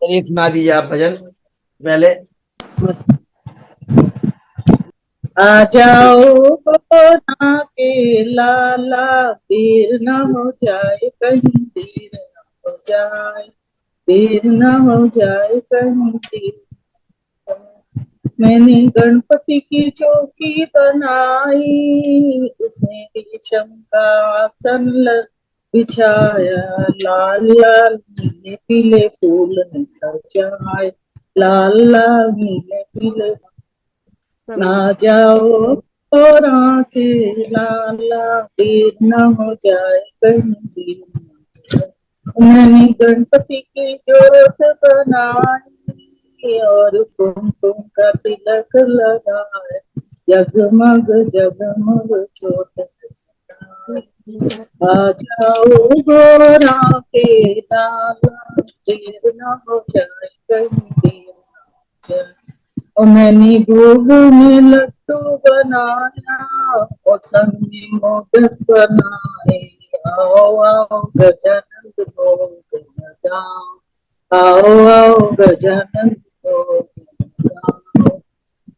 ये सुना दीजिए आप भजन पहले। आ जाओ कोना के लाला, देर न हो जाए कहीं, देर न हो जाए, देर न हो जाए कहीं, देर। मैंने गणपति की चौकी बनाई, उसने रेशम का आसन बिछाया, लाल लाल नीले पीले फूल ने सजाए, लाल लाल नीले पीले। ना जाओ और के लाला, देर न हो जाए कहीं, देर न हो जाए। मैंने गणपति की जोत बनाई और कुमकुम का तिलक लगाए, जगमग जगमग जोत जगाए। आ जाओ गोरा के लाला, देर न हो जाए कहीं, देर न हो जाए। और मैंने भोग में लड्डू बनाया और संग में मोदक बनाए, आओ आओ गजानन भोग लगाओ, आओ आओ गजानन भोग लगाओ।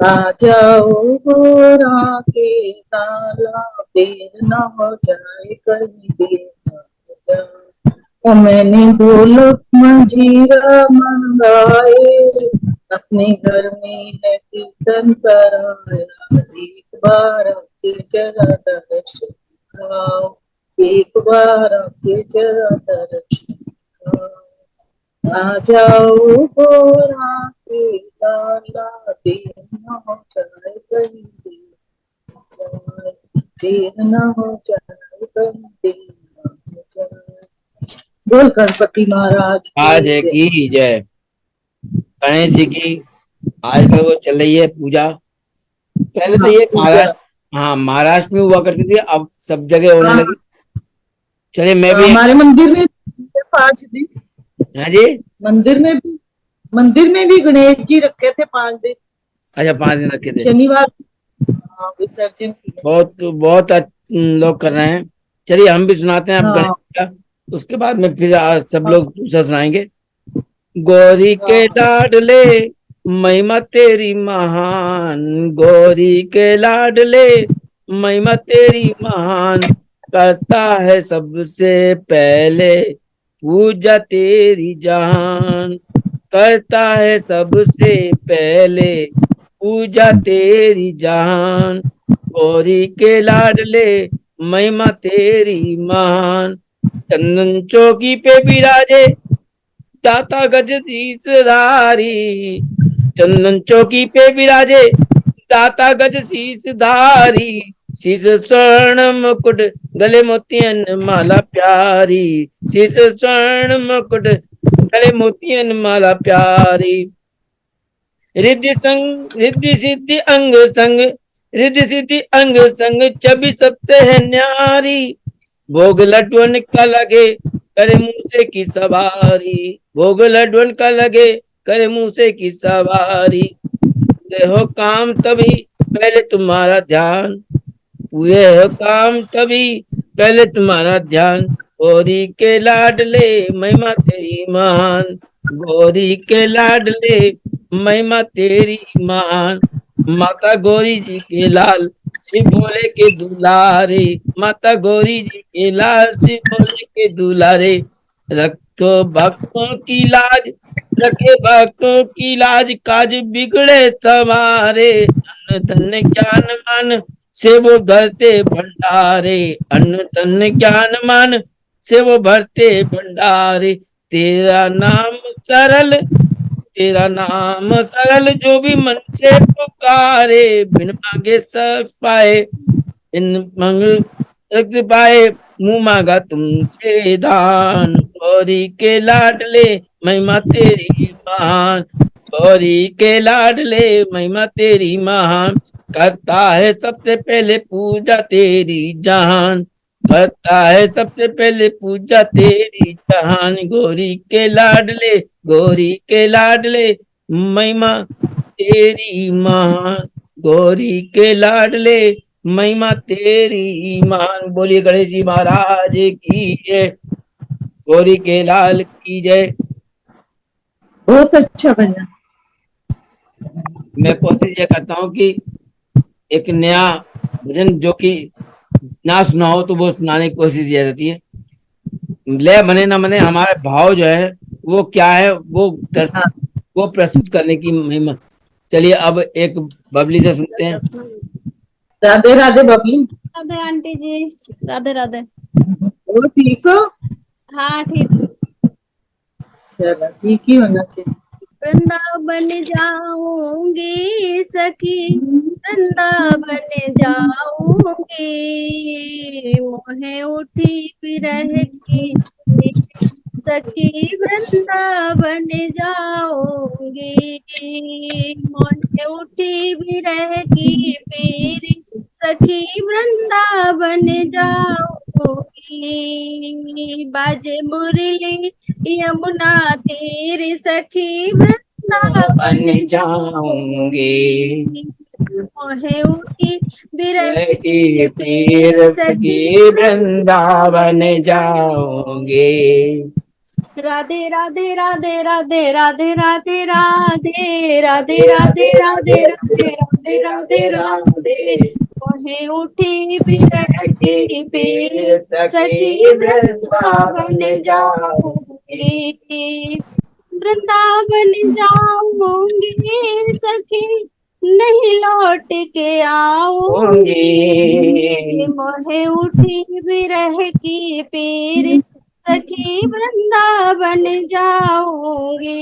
आ जाओ गोरा के लाला, देर न हो जाए कहीं, देर न हो जाए। और मैंने ढोलक मंजीरा मंगाए, अपने घर में है कीर्तन कराया, एक बार आके जरा दर्शन दिखाओ, एक बार आके जरा दर्शन दिखाओ। आ जाओ गोरा के लाला, देर न हो जाए कहीं, देर न हो जाए, देर न हो जाए कहीं, देर न हो जाए। बोल गणपति महाराज आज की है जय। की जय। गणेश जी की आजकल वो चल रही है पूजा। पहले तो हाँ ये पूजा। महाराष्ट्र, हाँ महाराष्ट्र में हुआ करती थी, अब सब जगह होने हाँ लगी। चलिए मैं भी। हमारे मंदिर में भी है 5 दिन। हाँ जी। मंदिर में भी, मंदिर में भी गणेश जी रखे थे 5 दिन। अच्छा 5 दिन रखे थे। शनिवार हाँ, विसर्जन किया। बहुत बहुत लोग कर रहे हैं। चलिए हम भी सुनाते हैं अब गणेश हाँ जी का। उसके बाद में फिर आज सब हाँ लोग दूसरा सुनाएंगे। गौरी के हाँ। लाडले, महिमा तेरी महान। गौरी के लाडले, महिमा तेरी महान। करता है सबसे पहले पूजा तेरी जान। करता है सबसे पहले पूजा तेरी जान। गौरी के लाडले, महिमा तेरी महान। चंदन चौकी पे विराजे, दाता गज शीसधारी। चंदन चौकी पे विराजे, दाता गज शीसधारी। शीस स्वर्ण मुकुट, गले मोतियन माला प्यारी। शीस स्वर्ण मुकुट, गले मोतियन माला प्यारी। रिद्धि संग रिद्धि सिद्धि अंग संग, रिद्धि सिद्धि अंग संग, छवि सबसे है न्यारी। भोग लड्डुअन का लगे, करे मूसे की सवारी। भोग लड्डुअन का लगे, करे मूसे की सवारी। पूरे हो काम तभी, पहले तुम्हारा ध्यान। पूरे हो काम तभी, पहले तुम्हारा ध्यान। गौरी के लाडले, महिमा तेरी महान। गौरी के लाडले, महिमा तेरी महान। माता गौरी जी के लाल, शिव भोले के दुलारे। माता गौरी जी के लाल, शिव भोले के दुलारे। रखो भक्तों की लाज, रखे भक्तों की लाज, काज बिगड़े समारे। अन्न धन ज्ञान मान, से वो भरते भंडारे। अन्न धन ज्ञान मान, से वो भरते भंडारे। तेरा नाम सरल, तेरा नाम सरल, जो भी मन से पुकारे। बिन मांगे सब पाए, इन मंग रख पाए। मुंह मांगा तुमसे दान। गौरी के लाडले, महिमा तेरी महान। गौरी के लाडले, महिमा तेरी महान। करता है सबसे पहले पूजा तेरी जान। करता है सबसे पहले पूजा तेरी जान। गौरी के लाडले, गौरी के लाडले, महिमा तेरी महान। गौरी के लाडले, महिमा तेरी मान। बोलिए गणेश जी महाराज की जय। गौरी के लाल की जय। बहुत अच्छा भजन। मैं कोशिश ये करता हूँ कि एक नया भजन जो कि ना सुना हो तो वो सुनाने की कोशिश ये रहती है। लय बने ना बने, हमारे भाव जो है वो क्या है, हाँ, वो प्रस्तुत करने की मुहिम। चलिए अब एक बबली से सुनते हैं। राधे राधे बबली। राधे आंटी जी, राधे राधे। वो ठीक हो? हाँ ठीक। चलो ठीक ही होना चाहिए। वृंदावन जाऊंगी सखी, वृंदावन जाऊंगी, मोहे उठी विरह की सखी, वृंदावन जाऊंगी, मोहे उठी विरह की पीर सखी, वृंदावन जाऊंगी, बाजे मुरली यमुना तीर सखी, वृंदावन बन जाऊंगी मोहे उठी विरह की की पीर सखी, सखी, वृंदावन जाऊंगी। राधे राधे राधे राधे राधे राधे राधे राधे राधे राधे राधे राधे राधे राधे, मोहे उठी विरह की पीर सखी, वृंदावन जाऊंगी, वृंदावन जाऊंगी सखी, नहीं लौट के आऊंगी, मोहे उठी विरह की पीर सखी, वृंदावन जाऊंगी,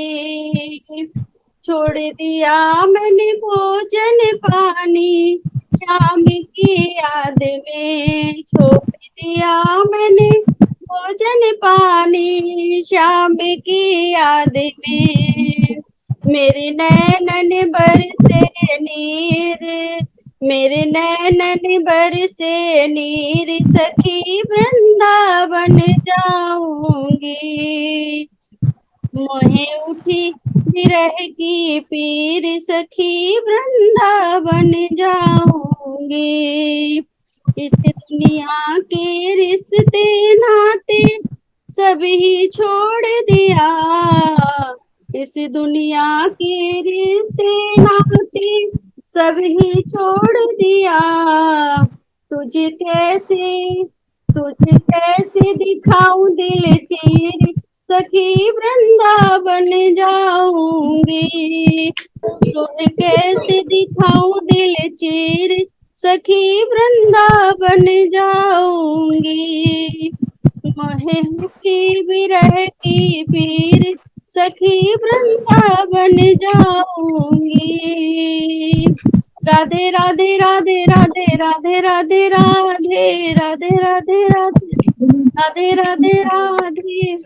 छोड़ दिया मैंने भोजन पानी शाम की याद में, छोड़ दिया मैंने भोजन पानी शाम की याद में, मेरे नैनन बरसे नीर, मेरे नैनन बरसे नीर सखी, वृंदावन जाऊंगी, मोहे उठी विरह की पीर सखी, वृंदावन जाऊंगी, इस दुनिया के रिश्ते नाते सभी छोड़ दिया, इस दुनिया के रिश्ते नाते सभी छोड़ दिया, तुझे कैसे तुझे कैसे दिखाऊं दिल तेरे सखी, वृंदावन जाऊंगी, तुझे कैसे दिखाऊं दिल चीर सखी, वृंदावन जाऊंगी, मोहे की विरह की पीर सखी, वृंदावन जाऊंगी, राधे राधे राधे राधे राधे राधे राधे राधे राधे राधे राधे राधे,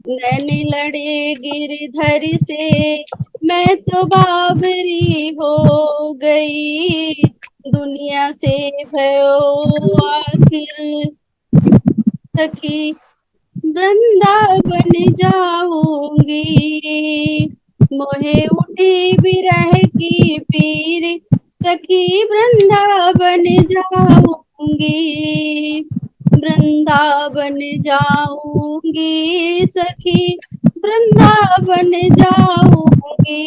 नैनी लड़े गिरधर से मैं तो बाबरी हो गई, दुनिया से भयो आखिर सखी, वृंदावन जाऊंगी, मोहे उठी विरह की पीर सखी, वृंदावन जाऊंगी, वृंदावन जाऊंगी सखी, वृंदावन जाऊंगी,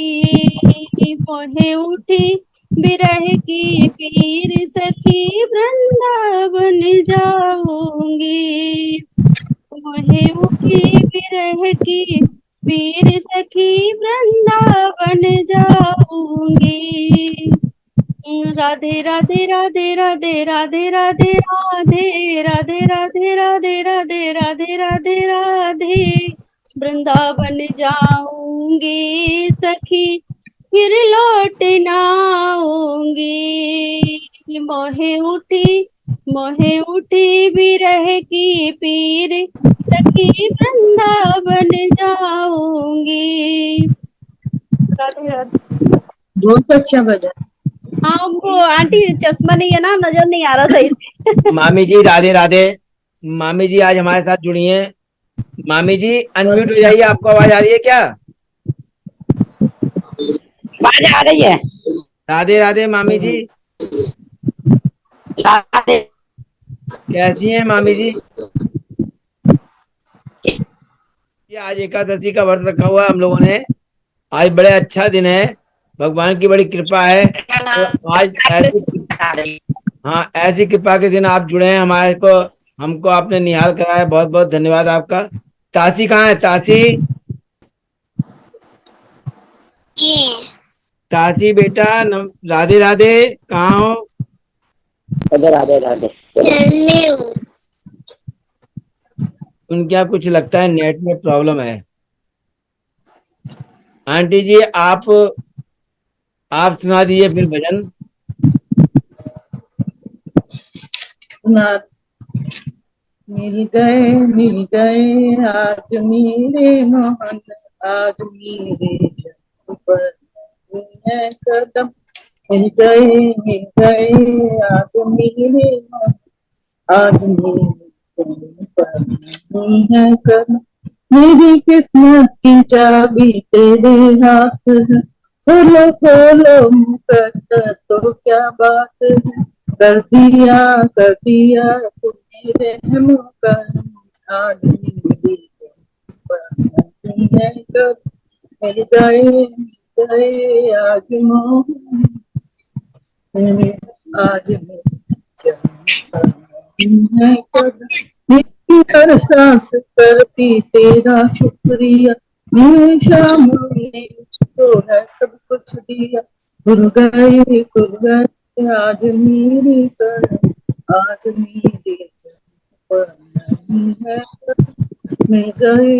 मोहे उठी विरह की पीर सखी, वृंदावन जाऊंगी, मोहे उठी विरह की पीर सखी, वृंदावन जाऊंगी, राधे राधे राधे राधे राधे राधे राधे राधे राधे राधे राधे राधे राधे राधे, वृंदावन जाऊंगी सखी, फिर लौट ना आऊंगी, मोहे उठी विरह की पीर सखी, वृंदावन जाऊंगी, राधे राधे। बहुत अच्छा भजन। हाँ वो आंटी चश्मा नहीं है ना, नजर नहीं आ रहा सही से। मामी जी राधे राधे। मामी जी आज हमारे साथ जुड़ी हैं। मामी जी अनम्यूट हो जाइए, आपको आवाज आ रही है क्या? आवाज आ रही है। राधे राधे मामी जी, राधे कैसी हैं मामी जी? ये आज एकादशी का व्रत रखा हुआ है हम लोगों ने। आज बड़े अच्छा दिन है, भगवान की बड़ी कृपा है। तो आज ऐसी, हाँ, ऐसी कृपा के दिन आप जुड़े हैं हमारे को, हमको आपने निहाल कराया, बहुत बहुत धन्यवाद आपका। तासी कहाँ है तासी? तासी बेटा, राधे राधे, कहाँ हो? राधे राधे। उनके यहाँ कुछ लगता है नेट में प्रॉब्लम है। आंटी जी, आप सुना दीजिए फिर भजन। सुना। मिल गए आज मेरे मोहन, आज मेरे जन्म पर है कदम। मिल गए आज मेरे मोहन, आज मेरे जन्म पर है कदम। मेरी किस्मत की चाबी तेरे हाथ है, खोलो खोलो मुकद्दर तो क्या बात है। कर दिया तूने रहम करम, आज मेरी है कब। मिल गए आज मोहन, आज मेरी जन्म है कब। मेरी हर सांस करती तेरा शुक्रिया, मेरे शाम ने तो है सब कुछ दिया। खुल गए आज मेरी करम, आज मेरे जन्म पर नहीं है कदम। मिल गए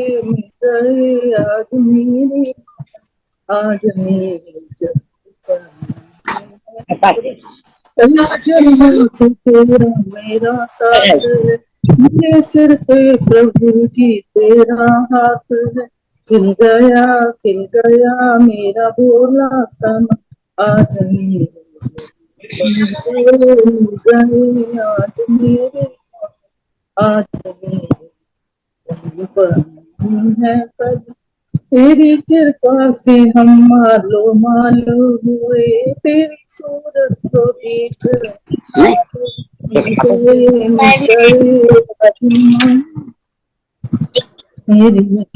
आज मेरे, आज मेरे जन्म पर नहीं है कदम। जन्म से तेरा मेरा साथ है, मेरे सिर पे प्रभु जी तेरा हाथ है। खिल गया मेरा भोला समा, आज मेरे मिल गए आज मेरे, आज मेरे जन्म पर नहीं है कदम। तेरी कृपा से हम मालो हुए, तेरी सूरत को देख मेरी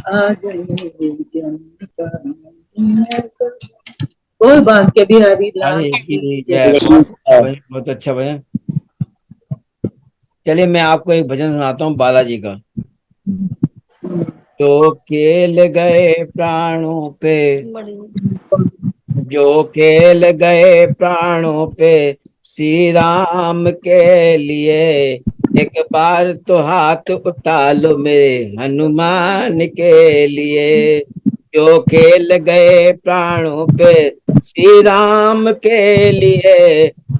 आज मेरे जन्म पर नहीं है कदम। और भाग्य बिहारी लाल अरे की जय, जय। बहुत अच्छा भजन, बहुत अच्छा भजन। चलिए मैं आपको एक भजन सुनाता हूँ बालाजी का। जो खेल गए प्राणों पे, जो खेल गए प्राणों पे श्री राम के लिए, एक बार तो हाथ उठा लो मेरे हनुमान के लिए। जो खेल गए प्राणों पे श्री राम के लिए,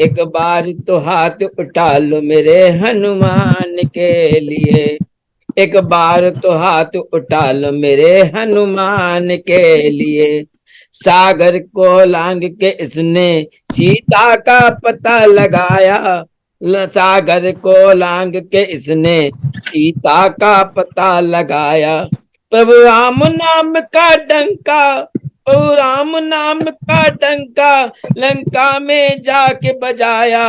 एक बार तो हाथ उठा लो मेरे हनुमान के लिए। एक बार तो हाथ उठा लो मेरे हनुमान के लिए। सागर को लांग के इसने सीता का पता लगाया, सागर को लांग के इसने सीता का पता लगाया। प्रभु राम नाम का डंका, प्रभु राम नाम का डंका लंका में जाके बजाया।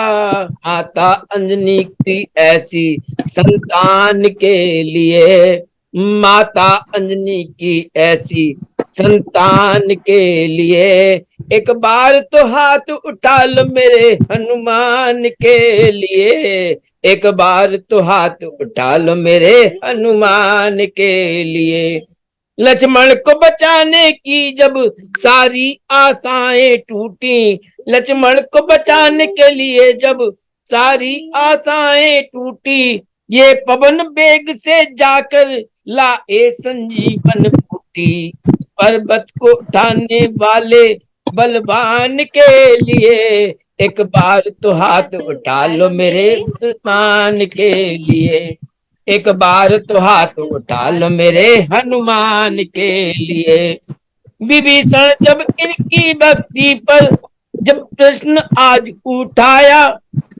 आता अंजनी की ऐसी संतान के लिए, माता अंजनी की ऐसी संतान के लिए, एक बार तो हाथ उठा लो मेरे हनुमान के लिए। एक बार तो हाथ उठा लो मेरे हनुमान के लिए। लक्ष्मण को बचाने की जब सारी आशाएं टूटी, लक्ष्मण को बचाने के लिए जब सारी आशाएं टूटी, ये पवन वेग से जाकर लाए संजीवन बूटी। पर्वत को उठाने वाले बलवान के लिए, एक बार तो हाथ उठा लो मेरे हनुमान के लिए। एक बार तो हाथ उठा लो मेरे हनुमान के लिए। विभीषण जब इनकी भक्ति पर जब प्रश्न आज उठाया,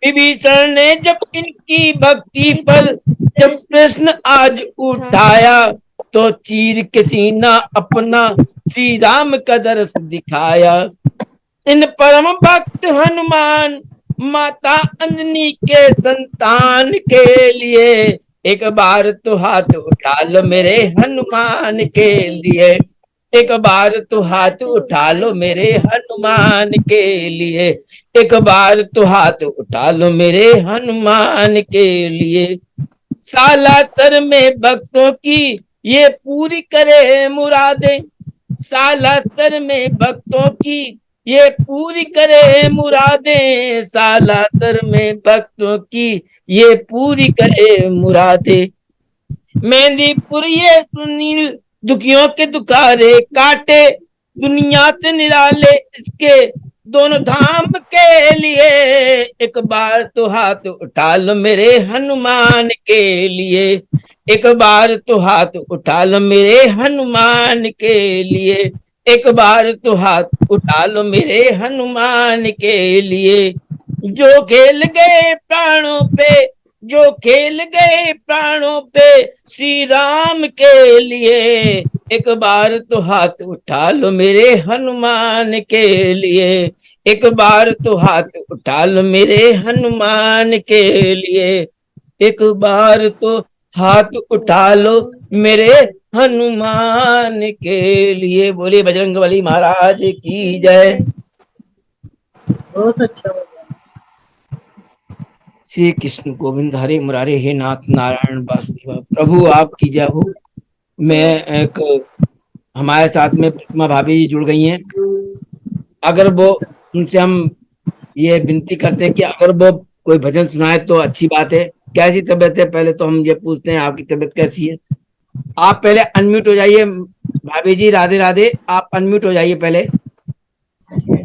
विभीषण ने जब इनकी भक्ति पर जब प्रश्न आज उठाया, तो चीर के सीना अपना श्री राम का दर्श दिखाया। इन परम भक्त हनुमान माता अंजनी के संतान के लिए, एक बार तो हाथ उठा लो मेरे हनुमान के लिए, एक बार तो हाथ उठा लो मेरे हनुमान के लिए, एक बार तो हाथ उठा लो मेरे हनुमान के लिए। सालासर में भक्तों की ये पूरी करे मुरादे, सालासर में भक्तों की ये पूरी करे मुरादे, सालासर में भक्तों की ये पूरी करे मुरादे। मेहंदीपुर ये सुनील दुखियों के दुखारे काटे, दुनिया से निराले इसके दोनों धाम के लिए, एक बार तो हाथ उठा लो मेरे हनुमान के लिए, एक बार तो हाथ उठा लो मेरे हनुमान के लिए, एक बार तो हाथ उठा लो मेरे हनुमान के लिए। जो खेल गए प्राणों पे, जो खेल गए प्राणों पे श्री राम के लिए, एक बार तो हाथ उठा लो मेरे हनुमान के लिए, एक बार तो हाथ उठा लो मेरे हनुमान के लिए, एक बार तो हाथ उठा लो मेरे हनुमान के लिए। बोलिए बजरंगबली महाराज की जय। बहुत अच्छा हो गया। श्री कृष्ण गोविंद हरे मुरारे, हे नाथ नारायण वासुदेव, प्रभु आपकी जय हो। मैं एक हमारे साथ में प्रतिमा भाभी जुड़ गई हैं। अगर वो अच्छा, उनसे हम ये विनती करते हैं कि अगर वो कोई भजन सुनाए तो अच्छी बात है। कैसी तबीयत है पहले तो हम ये पूछते हैं, आपकी तबीयत कैसी है? आप पहले अनम्यूट हो जाइए भाभी जी। राधे राधे, आप अनम्यूट हो जाइए पहले।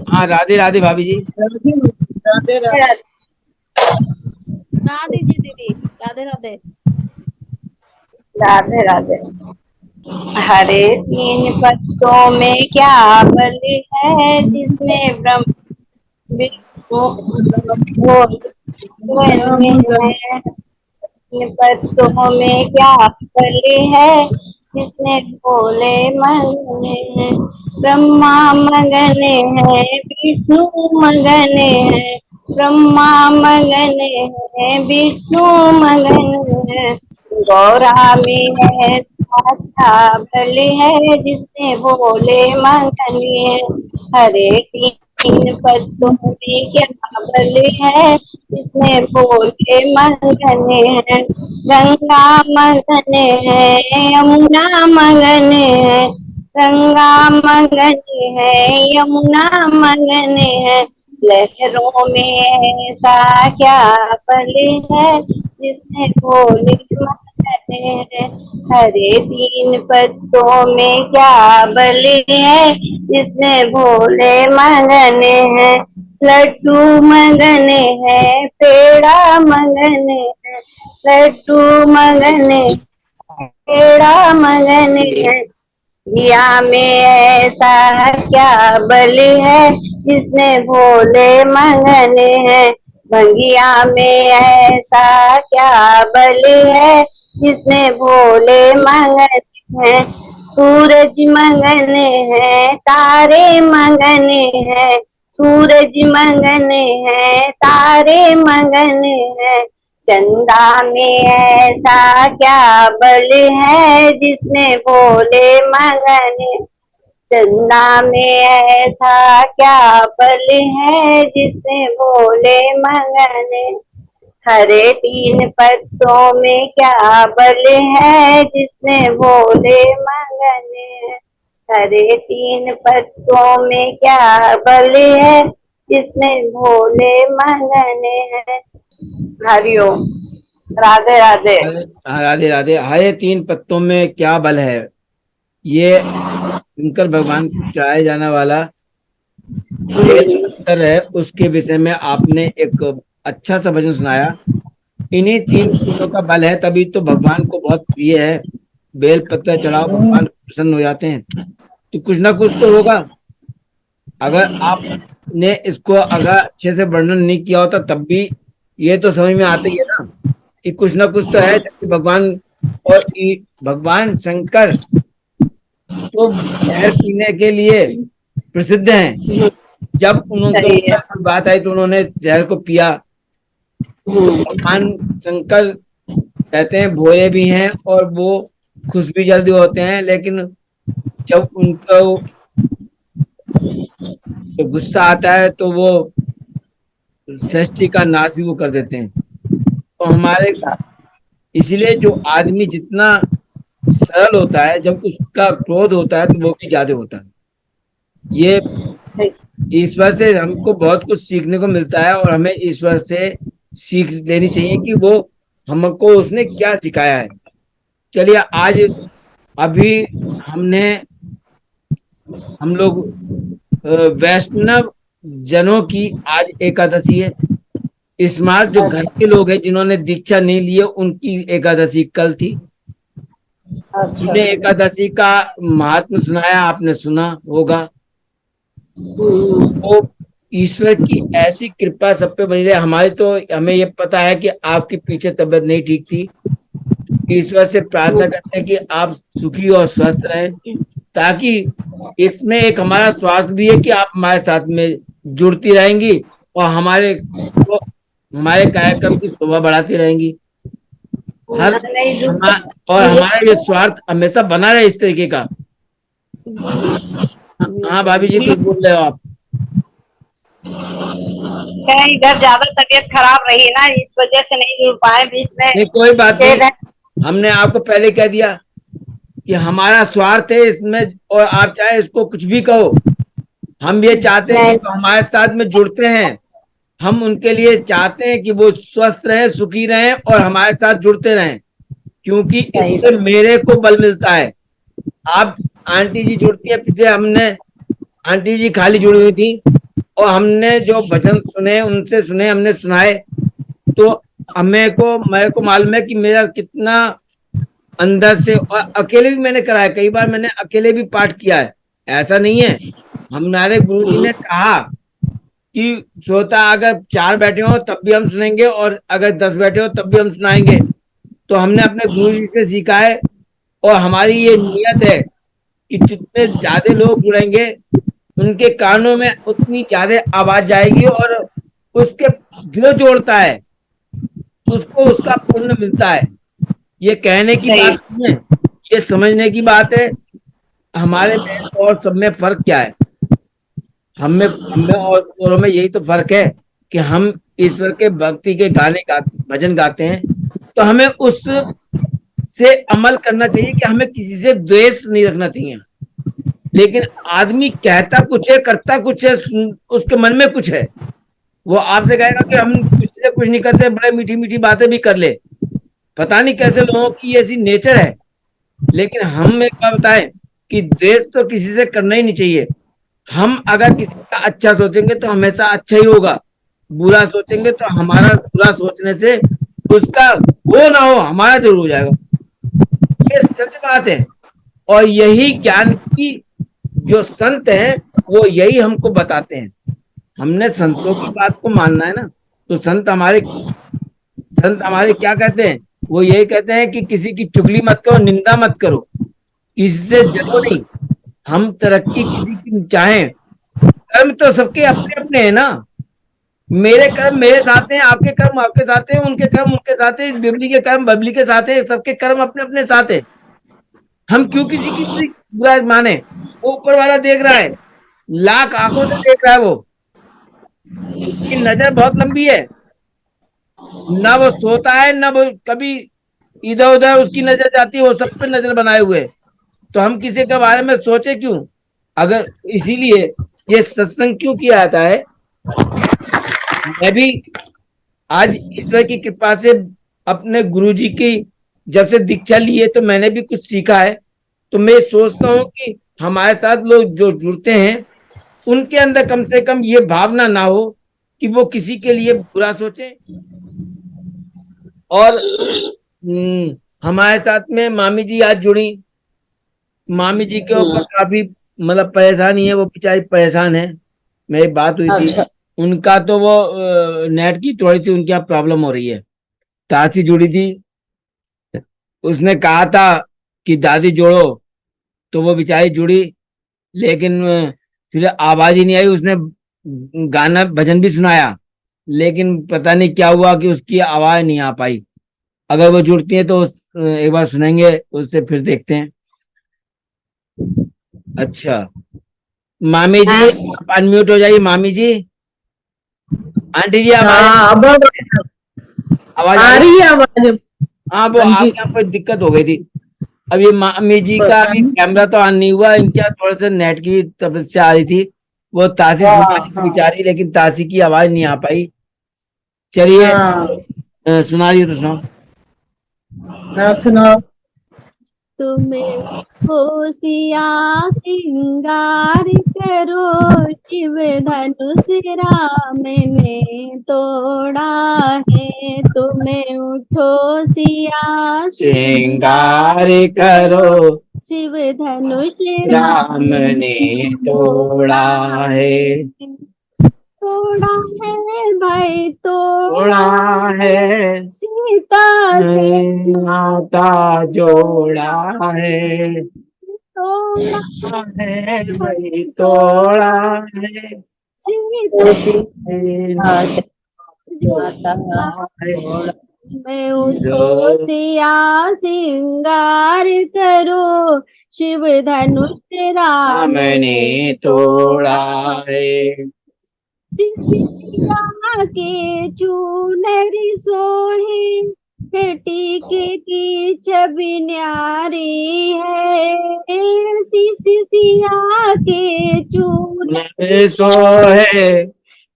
हाँ राधे राधे भाभी जी। राधे राधे राधे। राधे जी दीदी, राधे राधे। राधे राधे। हरे तीन पत्तों में क्या बल है, जिसमें ब्रह्म विष्णु है। तीन पत्तों में क्या बल है, जिसमें भोले मगने हैं, ब्रह्मा मगने हैं, विष्णु मगने हैं, ब्रह्मा मगने हैं, विष्णु मगने हैं। गौरा में है साचा बल है, जिसने भोले मंगने। हरे तीन पत्तों में क्या बल है, जिसमें भोले मंगने हैं। गंगा मगने हैं, यमुना मगने हैं, गंगा मगने हैं, यमुना मगने हैं। लहरों में ऐसा क्या बल है, जिसमें भोले मगने हैं। हरे तीन पत्तों में क्या बल है, जिसमें भोले मगने हैं। लड्डू मगने हैं, पेड़ा मगने हैं, लड्डू मगने पेड़ा मगने हैं। दिया में ऐसा क्या बल है, जिसमें भोले मगने हैं। भंगिया में ऐसा क्या बल है, जिसमें भोले मगने हैं। सूरज मगने हैं, तारे मगने हैं, सूरज मगने हैं, तारे मगने हैं। चंदा में ऐसा क्या बल है, जिसमें भोले मगने। चंदा में ऐसा क्या बल है, जिसमें भोले मगने। हरे तीन पत्तों में क्या बल है, जिसमें भोले मगने। हरे तीन पत्तों में क्या बल है, जिसमें भोले मगने हैं। हरिओम। राधे राधे। राधे राधे। हरे तीन पत्तों में क्या बल है, ये शंकर भगवान को चढ़ाया जाने वाला बेल है, उसके विषय में आपने एक अच्छा सा भजन सुनाया। इन्हीं तीन चीजों का बल है, तभी तो भगवान को बहुत प्रिय है। बेल पत्र चढ़ाओ, भगवान प्रसन्न हो जाते हैं। तो कुछ ना कुछ तो होगा। अगर आपने इसको अगर अच्छे से वर्णन नहीं किया होता तब भी ये तो समझ में आता ही है ना कि कुछ ना कुछ तो है। जबकि भगवान और भगवान शंकर तो जहर पीने के लिए प्रसिद्ध हैं। जब उन्होंने बात आई तो उन्होंने जहर को पिया। तो भगवान शंकर कहते हैं भोले भी हैं और वो खुश भी जल्दी होते हैं, लेकिन जब उनको गुस्सा आता है तो वो सृष्टि का नाश भी वो कर देते हैं। तो हमारे इसलिए जो आदमी जितना सरल होता है, जब उसका क्रोध होता है तो वो भी ज्यादा होता है। ये सही। ईश्वर से हमको बहुत कुछ सीखने को मिलता है, और हमें ईश्वर से सीख लेनी चाहिए कि वो हमको उसने क्या सिखाया है। चलिए, आज अभी हमने हम लोग वैष्णव जनों की आज एकादशी है। इस मार्ग जो घर के लोग हैं जिन्होंने दीक्षा नहीं ली है, उनकी एकादशी कल थी। अच्छा। हमने एकादशी का महात्म सुनाया, आपने सुना होगा। तो ईश्वर की ऐसी कृपा सब पे बनी रहे। हमारी तो हमें ये पता है कि आपकी पीछे तबीयत नहीं ठीक थी। ईश्वर से प्रार्थना करते हैं कि आप सुखी और स्वस्थ रहें, ताकि इसमें एक हमारा स्वार्थ भी है कि आप हमारे साथ में जुड़ती रहेंगी और हमारे कार्यक्रम की शोभा बढ़ाती रहेंगी। हर नहीं और हमारा ये स्वार्थ हमेशा बना रहे इस तरीके का। हाँ भाभी जी, कुछ बोल रहे हो आप? क्या इधर ज्यादा तबीयत खराब रही ना, इस वजह से नहीं जुड़ पाए बीच में। नहीं, कोई बात नहीं। खेद है। हमने आपको पहले कह दिया कि हमारा स्वार्थ है इसमें, और आप चाहे इसको कुछ भी कहो, हम ये चाहते हैं कि नहीं, जो हमारे साथ में जुड़ते हैं, हम उनके लिए चाहते हैं कि वो स्वस्थ रहें, सुखी रहें और हमारे साथ जुड़ते रहें, क्योंकि सही। इससे मेरे को बल मिलता है। आप आंटी जी जुड़ती है, पीछे हमने आंटी जी खाली जुड़ी हुई थी, और हमने जो भजन सुने उनसे सुने, हमने सुनाए, तो मेरे को मालूम है कि मेरा कितना अंदर से। और अकेले भी मैंने कराया, कई बार मैंने अकेले भी पाठ किया है, ऐसा नहीं है। हमारे गुरु जी ने कहा कि श्रोता अगर 4 बैठे हो तब भी हम सुनेंगे, और अगर 10 बैठे हो तब भी हम सुनाएंगे। तो हमने अपने गुरु जी से सीखा है, और हमारी ये नियत है कि जितने ज्यादा लोग जुड़ेंगे उनके कानों में उतनी ज्यादा आवाज जाएगी, और उसके जो जोड़ता है उसको उसका पुण्य मिलता है। ये कहने की सही। बात नहीं है, ये समझने की बात है। हमारे में और सब में फर्क क्या है? हम में और औरों में यही तो फर्क है कि हम ईश्वर के भक्ति के भजन गाते हैं, तो हमें उस से अमल करना चाहिए कि हमें किसी से द्वेष नहीं रखना चाहिए। लेकिन आदमी कहता कुछ है, करता कुछ है, उसके मन में कुछ है। वो आपसे कहेगा कि हम कुछ से कुछ नहीं करते, बड़े मीठी मीठी बातें भी कर ले। पता नहीं कैसे लोगों की ऐसी नेचर है। लेकिन हम एक बात बताएं कि द्वेष तो किसी से करना ही नहीं चाहिए। हम अगर किसी का अच्छा सोचेंगे तो हमेशा अच्छा ही होगा, बुरा सोचेंगे तो हमारा बुरा सोचने से उसका हो ना हो हमारा जरूर हो जाएगा। ये सच बात है। और यही ज्ञान की जो संत हैं वो यही हमको बताते हैं। हमने संतों की बात को मानना है ना। तो संत हमारे क्या कहते हैं? वो यही कहते हैं कि किसी की चुगली मत करो, निंदा मत करो, किसी से जलो नहीं। हम तरक्की किसी की चाहें, कर्म तो सबके अपने अपने हैं ना। मेरे कर्म मेरे साथ हैं, आपके कर्म आपके साथ हैं, उनके कर्म उनके साथ हैं, बिबली के कर्म बबली के साथ हैं, सबके कर्म अपने अपने साथ हैं। हम क्यों किसी की बुराई माने? वो ऊपर वाला देख रहा है, लाख आंखों से देख रहा है। वो उसकी नजर बहुत लंबी है, ना वो सोता है ना वो कभी इधर उधर उसकी नजर जाती है। वो सब पे नजर बनाए हुए है। तो हम किसी के बारे में सोचे क्यों? अगर इसीलिए ये सत्संग क्यों किया जाता है। मैं भी आज ईश्वर की कृपा से अपने गुरुजी की जब से दीक्षा ली है तो मैंने भी कुछ सीखा है। तो मैं सोचता हूँ कि हमारे साथ लोग जो जुड़ते हैं उनके अंदर कम से कम ये भावना ना हो कि वो किसी के लिए बुरा सोचे। और हमारे साथ में मामी जी आज जुड़ी। मामी जी के ऊपर काफी मतलब परेशानी है, वो बेचारी परेशान है। मेरी बात हुई थी, अच्छा। उनका तो वो नेट की थोड़ी सी उनकी प्रॉब्लम हो रही है। तासी जुड़ी थी, उसने कहा था कि दादी जोड़ो, तो वो बेचारी जुड़ी। लेकिन फिर आवाज ही नहीं आई। उसने गाना भजन भी सुनाया, लेकिन पता नहीं क्या हुआ कि उसकी आवाज नहीं आ पाई। अगर वो जुड़ती है तो एक बार सुनेंगे, उससे फिर देखते हैं। अच्छा, मामी जी हाँ। आप अनम्यूट हो जाइए। मामी जी, आंटी जी आवाज हाँ अब आवाज आ आ रही रही है? है आवाज। हाँ, वो हाँ जी। आपके यहाँ कोई दिक्कत हो गई थी। अब ये मामी जी का पता अभी नहीं। कैमरा तो ऑन नहीं हुआ, इनका थोड़ा सा नेट की भी समस्या आ रही थी। वो ताशी सुना रही थी हाँ बेचारी, लेकिन ताशी की आवाज नहीं आ पाई। चलिए, हाँ सुना रही हो तो सुनाओ। हाँ सुनाओ। तुम्हें होशिया सिंगार करो, शिव धनुष राम ने तोड़ा है। तुम्हें उठो सिया श्रृंगार करो, शिव धनुष राम ने तोड़ा है। तोड़ा है भाई, तोड़ा तोड़ा है, सीता से नाता जोड़ा है। तोड़ा है भाई, तोड़ा है, सीता से माता जोड़ा है। मैं उठो जो सिया सिंगार करो, शिव धनुष राम राम ने तोड़ा है। सिया के चूनरी सोहे, टीके की छवि न्यारी है। सिया के चून मेरे सोहे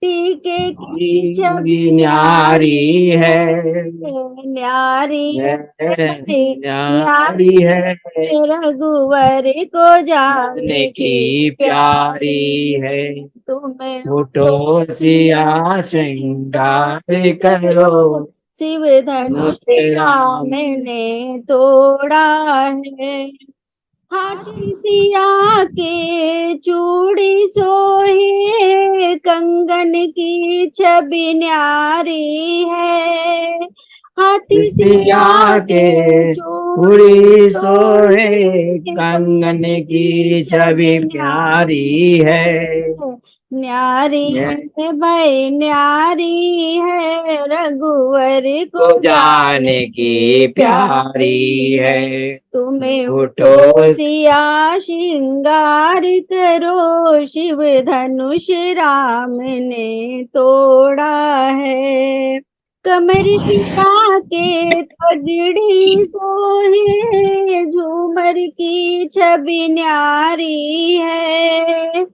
टीके की छवि की न्यारी है, न्यारी न्यारी है, रघुवर को ने जाने की की प्यारी है। तुम्हें फोटो सिया श्रृंगार करो, शिव धनुष राम राम ने तोड़ा है। हाथी सिया के चूड़ी सोहे, कंगन की छवि न्यारी है। हाथी सिया सिया के के चूड़ी पूरी सोहे, सोहे, कंगन की छवि प्यारी है। न्यारी ये है भाई, न्यारी है रघुवर को को जाने की प्यारी है। तुम्हें उठो उठो सिया श्रृंगार करो, शिव धनुष राम ने तोड़ा है। कमर सिया के तगड़ी सोहे, झूमर की छवि न्यारी है।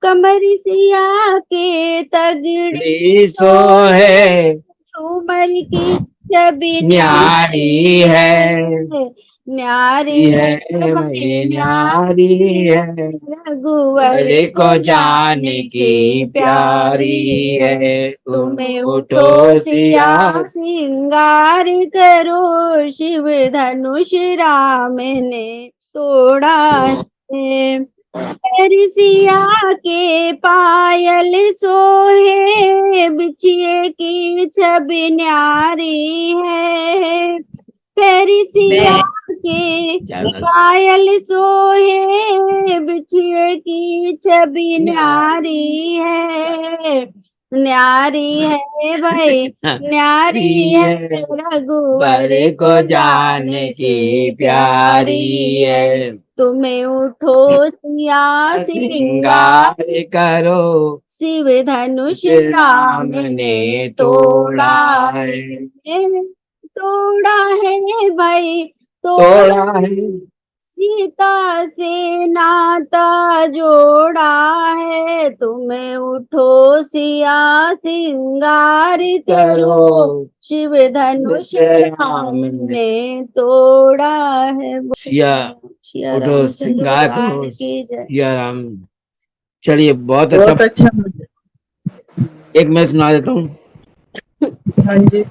कमर सिया के तगड़ी ली सोहे, झूमर की छवि न्यारी है, न्यारी है भाई, न्यारी है, रघुवर अरे को को जाने की प्यारी है। तुम्हें उठो उठो सिया सिया श्रृंगार करो, शिव धनुष राम ने तोड़ा है। सिया के पायल सोहे, बिछिए की छवि न्यारी है। सिया के पायल सोहे, बिछिए की छवि न्यारी है। न्यारी है भाई, न्यारी है रघुवर को जाने की प्यारी है। तुम्हें उठो सिया श्रृंगार करो, शिव धनुष राम ने तोड़ा है। तोड़ा है भाई, तोड़ा है, सीता से नाता जोड़ा है। तुम्हें उठो सिया सिंगार करो, शिव धनुष राम ने तोड़ा है। सिया सिया उठो रामचंद्र श्रृंगार करो, भगवान की जय। सिया राम। चलिए, बहुत अच्छा। बहुत अच्छा। एक मैं सुना देता हूँ। हाँ जी।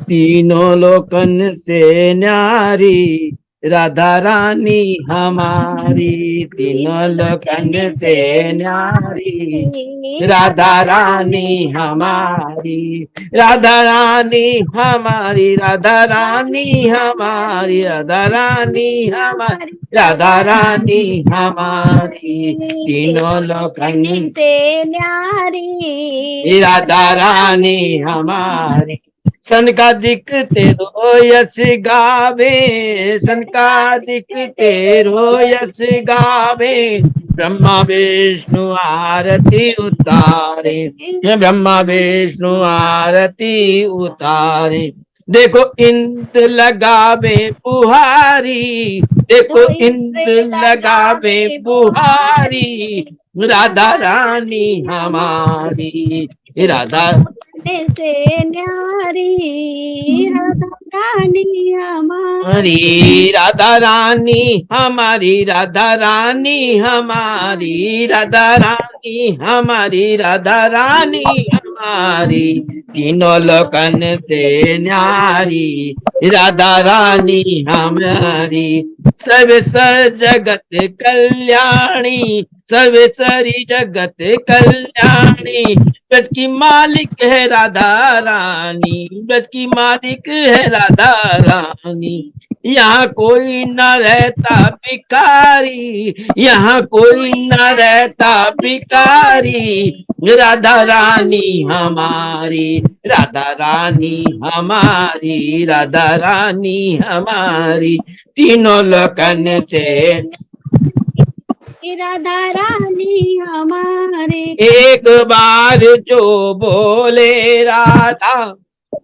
तीनों लोकन से न्यारी राधा रानी हमारी, तीनों लोकन से न्यारी राधा रानी हमारी, राधा रानी हमारी, राधा रानी हमारी, राधा रानी हमारी, राधा रानी हमारी, तीनों लोकन से न्यारी राधा रानी हमारी। सनकादिक तेरो यश गावे, सनकादिक तेरो यश गावे, ब्रह्मा विष्णु आरती उतारे, ब्रह्मा विष्णु आरती उतारे। देखो इंद्र लगावे बुहारी, देखो इंद्र लगावे बुहारी, राधा रानी हमारी, राधा से न्यारी राधा रानी हमारी, हमारी राधा रानी हमारी, राधा रानी हमारी, राधा रानी हमारी, राधा रानी हमारी, तीनों लोकन से न्यारी, राधा रानी हमारी, सर्वेश्वर जगत कल्याणी, सर्वेश्वरी जगत कल्याणी, ब्रज की मालिक है राधा रानी, ब्रज की मालिक है राधा रानी। यहाँ कोई न रहता भिखारी, यहाँ कोई न रहता भिखारी, राधा रानी हमारी, राधा रानी हमारी, राधा रानी हमारी, तीनों लोकन से राधा रानी हमारे। एक बार जो बोले राधा,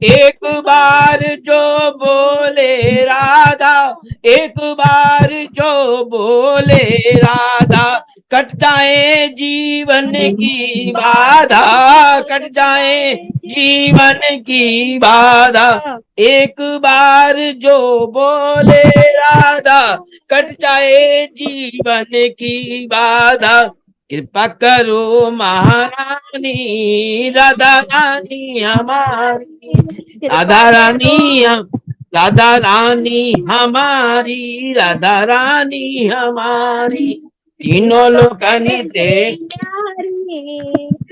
एक बार जो बोले राधा, एक बार जो बोले राधा, कट जाए जीवन की बाधा, कट जाए जीवन की बाधा, एक बार जो बोले राधा, कट जाए जीवन की बाधा, कृपा करो महारानी, राधा रानी हमारी, राधा रानी राधा रानी हमारी, राधा रानी हमारी, तीनों लोकन से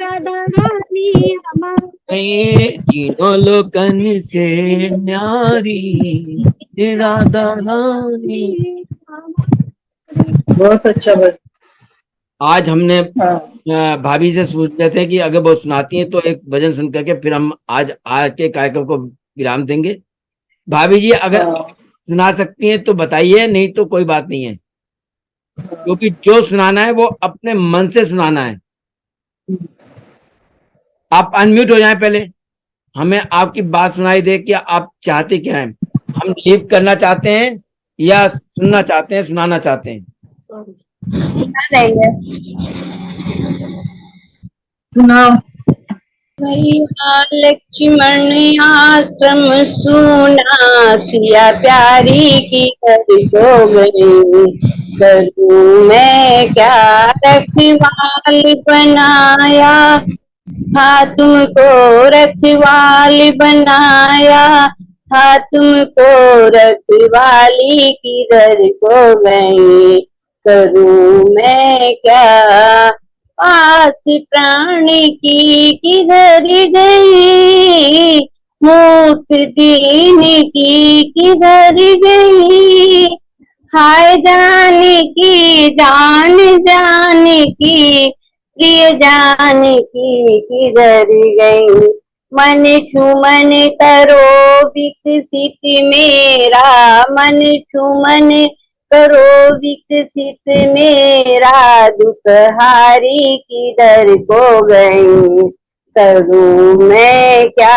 राधा रानी हमारी, तीनों लोकन से न्यारी, राधा रानी। बहुत अच्छा भजन। आज हमने हाँ भाभी से सोच रहे थे कि अगर वो सुनाती हैं तो एक भजन सुन करके फिर हम आज के कार्यक्रम को विराम देंगे। भाभी जी अगर हाँ सुना सकती हैं तो बताइए, नहीं तो कोई बात नहीं है, क्योंकि जो सुनाना है वो अपने मन से सुनाना है। आप अनम्यूट हो जाएं पहले, हमें आपकी बात सुनाई दे कि आप चाहते क्या हैं, हम लीव करना चाहते हैं या सुनना चाहते हैं, सुनाना चाहते हैं। सुना देंगे। सुनाओ। भैया लक्ष्मण आश्रम सुना, सिया प्यारी की घर हो गई, करूं मैं क्या रखवाल बनाया, था तुमको रखवाल बनाया, था तुमको रखवाली किधर को गई, करूं मैं क्या पास प्राण की किधर गई, मूठ दीन की किधर गई, हाय जाने की जान जाने की, प्रिय जान की किधर गई, मन छुमन करो विकसित मेरा, मन छुमन करो विकसित मेरा, दुखहारी किधर को गई, करूं मैं क्या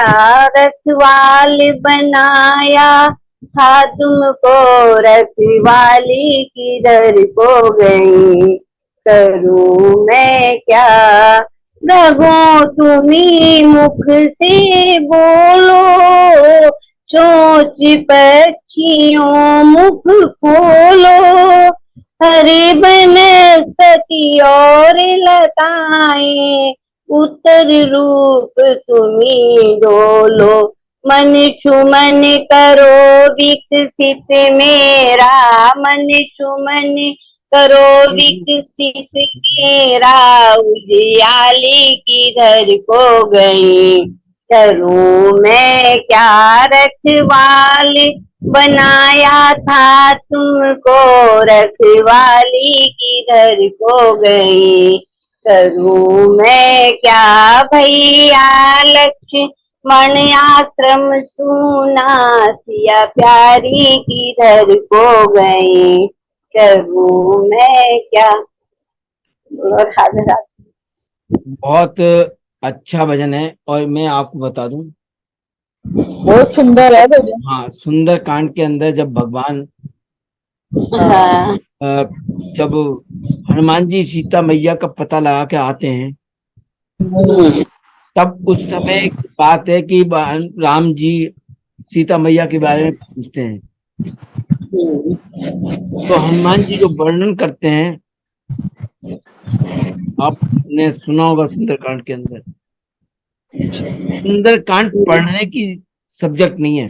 रखवाल बनाया, था तुमको रखवाली किधर को गई, करूं मैं क्या, प्रभु तुम्ही मुख से बोलो, सोच पक्षियों मुख खोलो, हरे बनस्पति और लताएं, उत्तर रूप तुम्ही डोलो, मन छुमन करो विकसित मेरा, मन छुमन करो विकसित मेरा, उजियाली किधर को गई, करूं मैं क्या रखवाल बनाया, था तुमको रखवाली किधर को गई, करूं मैं क्या भैया मन आश्रम सूना, सिया प्यारी किधर को गई, करूं मैं क्या। बोलो राधे राधे। बहुत अच्छा भजन है। और मैं आपको बता दूं, बहुत सुंदर है भजन। हाँ, सुंदर कांड के अंदर जब भगवान हाँ अ, जब हनुमान जी सीता मैया का पता लगा के आते हैं, तब उस समय की बात है कि राम जी सीता मैया के बारे में पूछते हैं, तो हनुमान जी जो वर्णन करते हैं, आपने सुना होगा सुंदरकांड के अंदर। सुंदरकांड पढ़ने की सब्जेक्ट नहीं है।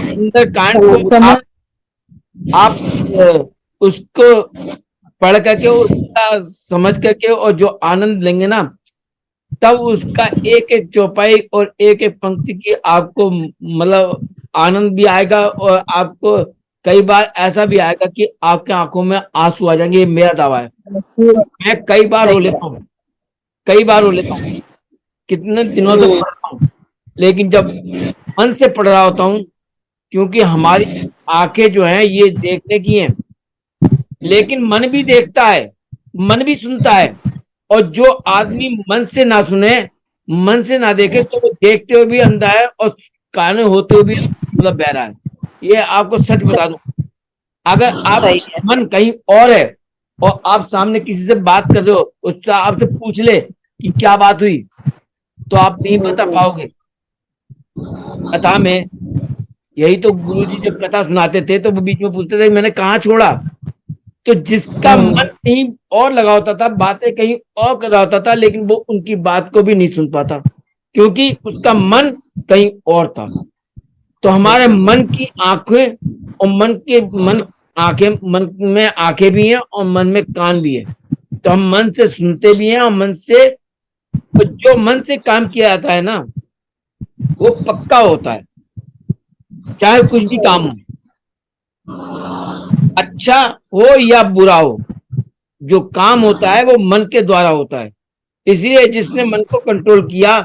सुंदरकांड को समझ आप उसको पढ़ करके, उसका समझ करके और जो आनंद लेंगे ना, तब उसका एक एक चौपाई और एक एक पंक्ति की आपको मतलब आनंद भी आएगा। और आपको कई बार ऐसा भी आएगा कि आपके आंखों में आंसू आ जाएंगे। ये मेरा दावा है। मैं कई बार रो लेता हूँ, कई बार रो लेता हूँ, कितने दिनों से पढ़ रहा हूँ, लेकिन जब मन से पढ़ रहा होता हूँ, क्योंकि हमारी आंखें जो हैं ये देखने की हैं, लेकिन मन भी देखता है, मन भी सुनता है। और जो आदमी मन से ना सुने, मन से ना देखे, तो वो देखते हुए भी अंधा है और काने होते हुए भी मतलब बहरा है। ये आपको सच बता दूं, अगर आप सही है। मन कहीं और है और आप सामने किसी से बात कर रहे हो, उससे आपसे पूछ ले कि क्या बात हुई, तो आप नहीं बता पाओगे। कथा में यही तो गुरुजी जब कथा सुनाते थे तो वो बीच में पूछते थे मैंने कहाँ छोड़ा, तो जिसका मन कहीं और लगा होता था, बातें कहीं और कर रहा होता था, लेकिन वो उनकी बात को भी नहीं सुन पाता, क्योंकि उसका मन कहीं और था। तो हमारे मन की आंखें और मन आंखें, मन में आंखें भी हैं और मन में कान भी है। तो हम मन से सुनते भी हैं और मन से, और जो मन से काम किया जाता है ना, वो पक्का होता है, चाहे कुछ भी काम हो, अच्छा हो या बुरा हो। जो काम होता है वो मन के द्वारा होता है। इसलिए जिसने मन को कंट्रोल किया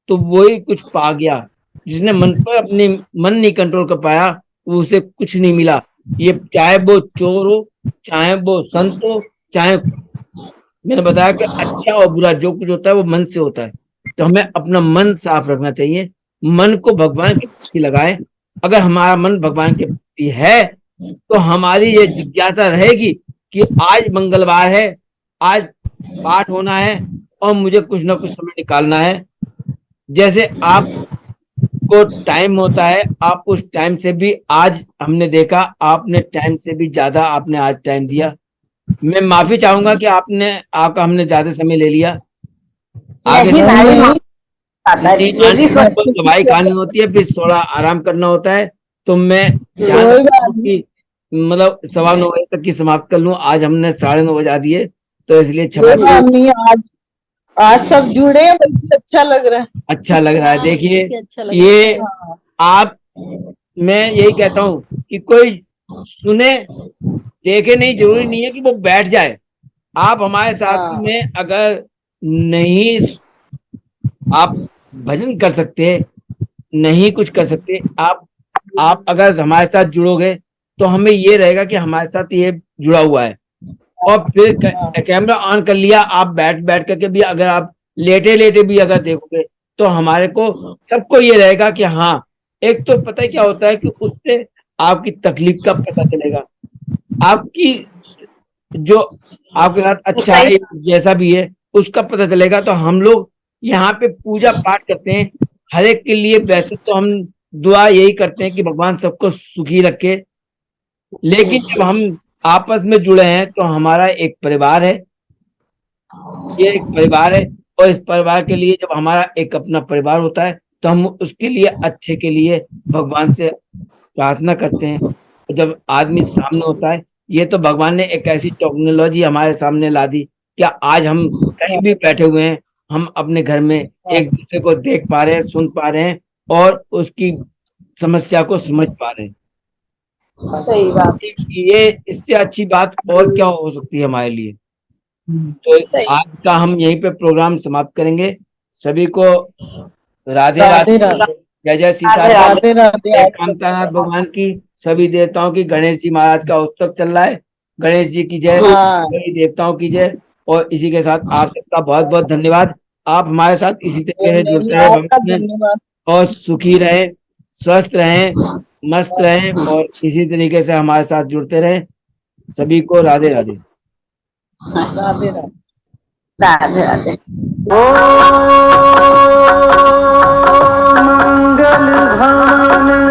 तो वही कुछ पा गया। जिसने मन पर अपने मन नहीं कंट्रोल कर पाया, वो उसे कुछ नहीं मिला। ये चाहे वो चोर हो, चाहे वो संत हो, चाहे, मैंने बताया कि अच्छा और बुरा जो कुछ होता है वो मन से होता है। तो हमें अपना मन साफ रखना चाहिए, मन को भगवान के प्रति लगाए। अगर हमारा मन भगवान के प्रति है तो हमारी ये जिज्ञासा रहेगी कि आज मंगलवार है, आज पाठ होना है और मुझे कुछ ना कुछ समय निकालना है। जैसे आपको टाइम होता है, आप उस टाइम से भी, आज हमने देखा आपने टाइम से भी ज्यादा आपने आज टाइम दिया। मैं माफी चाहूंगा कि आपका हमने ज्यादा समय ले लिया। आगे नहीं भाई, माफ आता है, नहीं, ये भी आंटी को दवाई खानी होती है, फिर थोड़ा आराम करना होता है। तो मैं ध्यान कोई रखता बात हूँ नहीं। कि मतलब 9:15 तक की समाप्त कर लूं। आज हमने 9:30 बजा दिए, तो इसलिए क्षमा कोई बात करें। नहीं। आज आज सब जुड़े हैं, बल्कि अच्छा लग रहा है। अच्छा लग रहा है। देखिए, अच्छा लग रहा ये है। आप, मैं यही कहता हूँ कि कोई सुने देखे नहीं, जरूरी नहीं है कि वो बैठ जाए। आप हमारे साथ हाँ में अगर नहीं, आप भजन कर सकते, नहीं कुछ कर सकते, आप अगर हमारे साथ जुड़ोगे तो हमें ये रहेगा कि हमारे साथ ये जुड़ा हुआ है। और फिर कैमरा ऑन कर लिया, आप बैठ बैठ करके भी अगर आप लेटे लेटे भी अगर देखोगे, तो हमारे को सबको ये रहेगा कि हाँ, एक तो पता है क्या होता है कि उससे आपकी तकलीफ का पता चलेगा, आपकी जो आपके साथ अच्छा सही। है जैसा भी है उसका पता चलेगा। तो हम लोग यहाँ पे पूजा पाठ करते हैं हर एक के लिए। वैसे तो हम दुआ यही करते हैं कि भगवान सबको सुखी रखे, लेकिन जब हम आपस में जुड़े हैं तो हमारा एक परिवार है, ये एक परिवार है। और इस परिवार के लिए जब हमारा एक अपना परिवार होता है तो हम उसके लिए अच्छे के लिए भगवान से प्रार्थना करते हैं। और जब आदमी सामने होता है, ये तो भगवान ने एक ऐसी टेक्नोलॉजी हमारे सामने ला दी कि आज हम कहीं भी बैठे हुए हैं, हम अपने घर में एक दूसरे को देख पा रहे हैं, सुन पा रहे हैं और उसकी समस्या को समझ पा रहे हैं। सही बात। ये इससे अच्छी बात और क्या हो सकती है हमारे लिए। तो सही। आज का हम यहीं पे प्रोग्राम समाप्त करेंगे। सभी को राधे राधे राधे। राधे। जय जय सीताराम। राधे राधे। जय आप कामतानाथ भगवान की, सभी देवताओं की, गणेश जी महाराज का उत्सव चल रहा है। गणेश जी की जय, हाँ, सभी देवताओं की जय। और इसी के साथ आप सबका बहुत बहुत धन्यवाद। आप हमारे साथ इसी तरीके से जुड़ते रहे आपका भविष्य में, धन्यवाद। और सुखी रहें, स्वस्थ रहें, मस्त रहें, और इसी तरीके से हमारे साथ जुड़ते रहें। सभी को राधे राधे। राधे राधे। राधे राधे। मंगल भवन